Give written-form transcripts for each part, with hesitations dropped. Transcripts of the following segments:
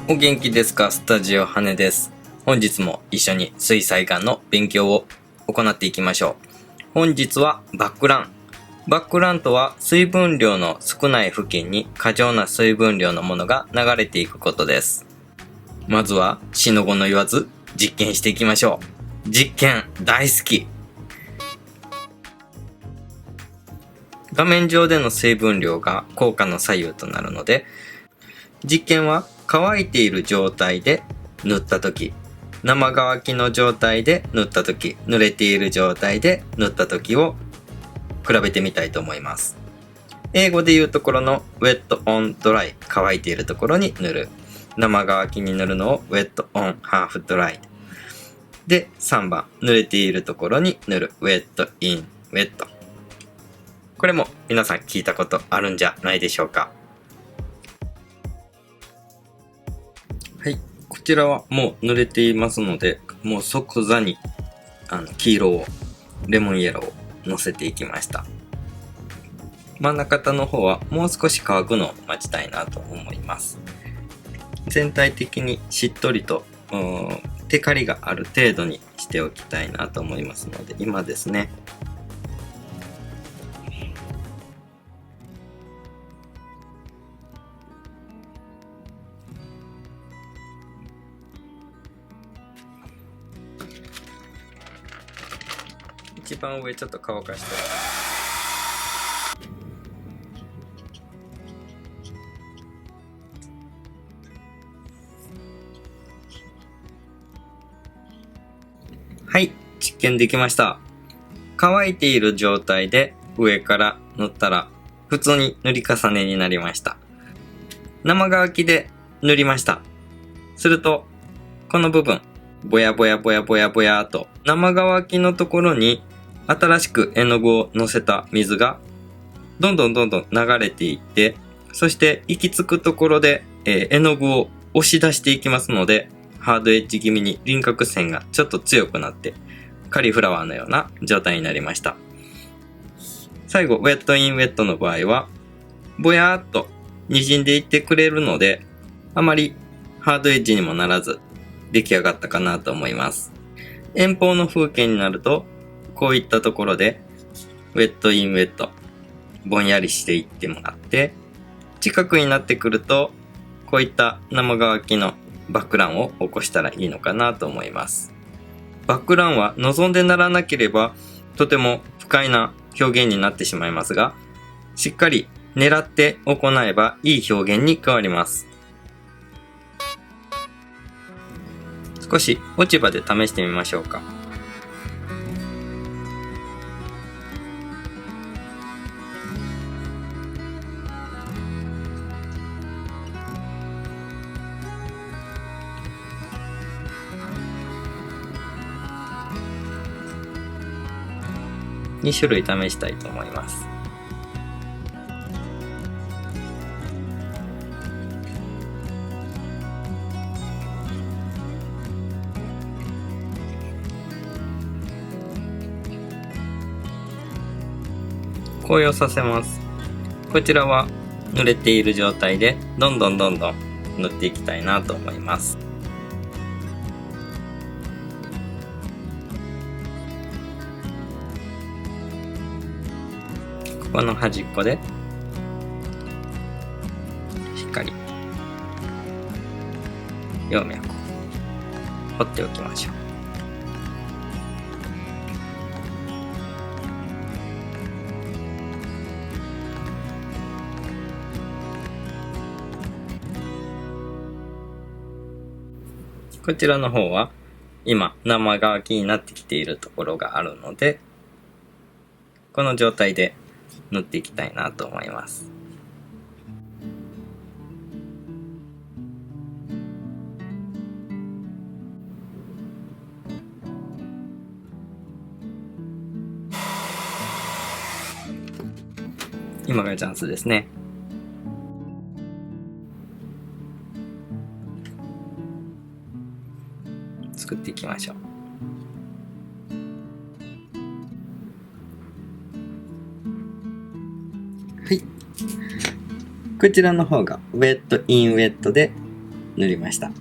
お元気ですか？スタジオ羽です。本日も一緒に水彩画の勉強を行っていきましょう。本日はバックラン。バックランとは水分量の少ない付近に過剰な水分量のものが流れていくことです。まずはしのごの言わず実験していきましょう。実験大好き。画面上での水分量が効果の左右となるので、実験は乾いている状態で塗ったとき、生乾きの状態で塗ったとき、濡れている状態で塗ったときを比べてみたいと思います。英語で言うところの wet on dry、乾いているところに塗る。生乾きに塗るのを wet on half dry。で、3番、濡れているところに塗る wet in wet。これも皆さん聞いたことあるんじゃないでしょうか。はい。こちらはもう濡れていますので、もう即座に黄色を、レモンイエローを乗せていきました。真ん中の方はもう少し乾くのを待ちたいなと思います。全体的にしっとりとテカリがある程度にしておきたいなと思いますので、今ですね、一番上ちょっと乾かしてはい、実験できました。乾いている状態で上から塗ったら普通に塗り重ねになりました。生乾きで塗りました。するとこの部分ぼやぼやぼやぼやぼやと生乾きのところに新しく絵の具を乗せた水がどんどん流れていって、そして行き着くところで、絵の具を押し出していきますので、ハードエッジ気味に輪郭線がちょっと強くなってカリフラワーのような状態になりました。最後ウェットインウェットの場合はぼやーっと滲んでいってくれるので、あまりハードエッジにもならず出来上がったかなと思います。遠方の風景になるとこういったところでウェットインウェットぼんやりしていってもらって、近くになってくるとこういった生乾きのバックランを起こしたらいいのかなと思います。バックランは望んでならなければとても不快な表現になってしまいますが、しっかり狙って行えばいい表現に変わります。少し落ち葉で試してみましょうか。2種類試したいと思います。紅葉させます。こちらは濡れている状態でどんどん塗っていきたいなと思います。ここの端っこでしっかり葉脈を彫っておきましょう。こちらの方は今生乾きになってきているところがあるので、この状態で塗っていきたいなと思います。今がチャンスですね。作っていきましょう。はい。こちらの方がウェットインウェットで塗りました。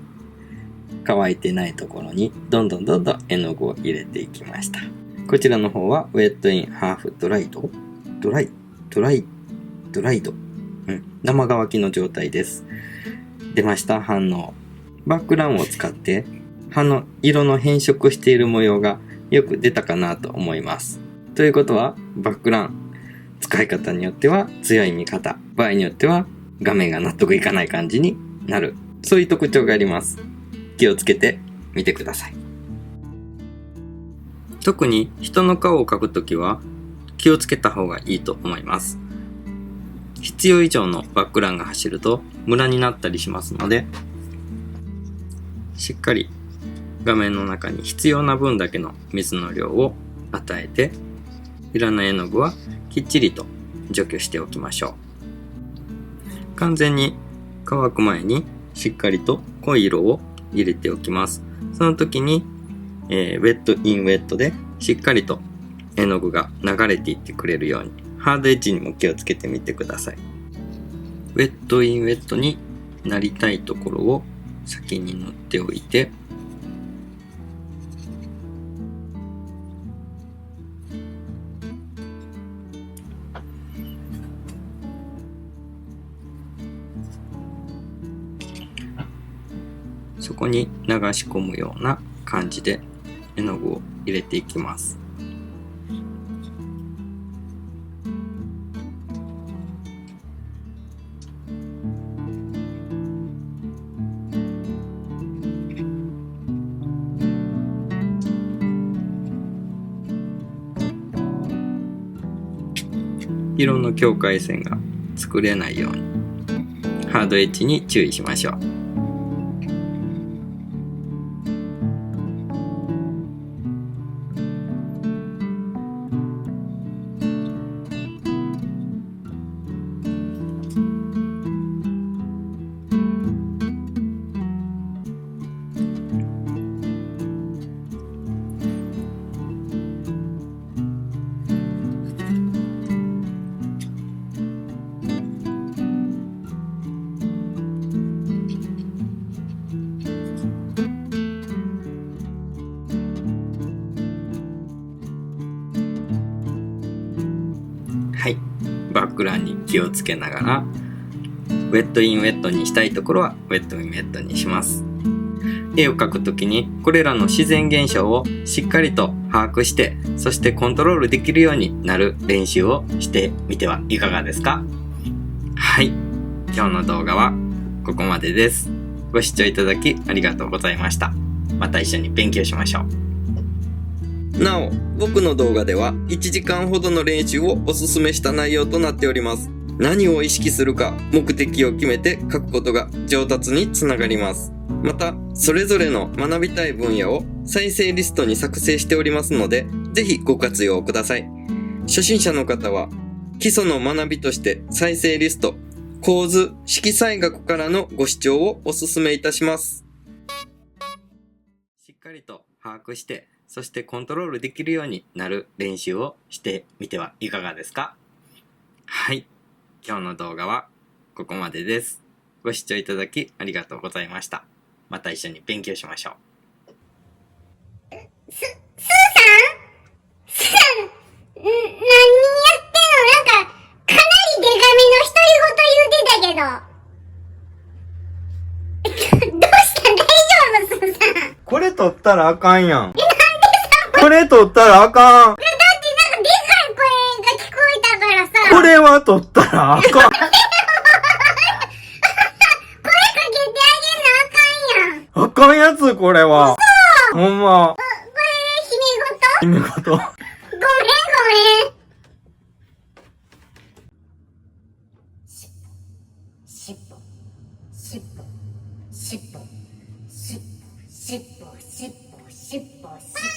乾いてないところにどんどん絵の具を入れていきました。こちらの方はウェットインハーフドライド生乾きの状態です。出ました反応。バックランを使って葉の色の変色している模様がよく出たかなと思います。ということはバックラン使い方によっては強い見方、場合によっては画面が納得いかない感じになる、そういう特徴があります。気をつけてみてください。特に人の顔を描くときは気をつけた方がいいと思います。必要以上のバックランが走るとムラになったりしますので、しっかり画面の中に必要な分だけの水の量を与えて、いらない絵の具はきっちりと除去しておきましょう。完全に乾く前にしっかりと濃い色を入れておきます。その時に、ウェットインウェットでしっかりと絵の具が流れていってくれるように、ハードエッジにも気をつけてみてください。ウェットインウェットになりたいところを先に塗っておいて、そこに流し込むような感じで絵の具を入れていきます。色の境界線が作れないようにハードエッジに注意しましょう。はい、バックランに気をつけながらウェットインウェットにしたいところはウェットインウェットにします。絵を描くときにこれらの自然現象をしっかりと把握して、そしてコントロールできるようになる練習をしてみてはいかがですか？はい、今日の動画はここまでです。ご視聴いただきありがとうございました。また一緒に勉強しましょう。なお、僕の動画では1時間ほどの練習をおすすめした内容となっております。何を意識するか目的を決めて書くことが上達につながります。また、それぞれの学びたい分野を再生リストに作成しておりますので、ぜひご活用ください。初心者の方は、基礎の学びとして再生リスト、構図、色彩学からのご視聴をお勧めいたします。しっかりと把握して、そしてコントロールできるようになる練習をしてみてはいかがですか？はい。今日の動画はここまでです。ご視聴いただきありがとうございました。また一緒に勉強しましょう。スーさん何やってんの？なんか、かなりデカめの独り言言うてたけど。どうした大丈夫スーさん。これ撮ったらあかんやん。これ撮ったらあかん。だってなんかでかい声が聞こえたからさ。これは撮ったらあかん。声かけてあげなあかんやん。あかんやつ、これは。ほんま。これ、姫事。ごめん。しっぽ、しっぽ、しっぽ、しっぽ、しっぽ、しっぽ、しっぽ、しっぽ。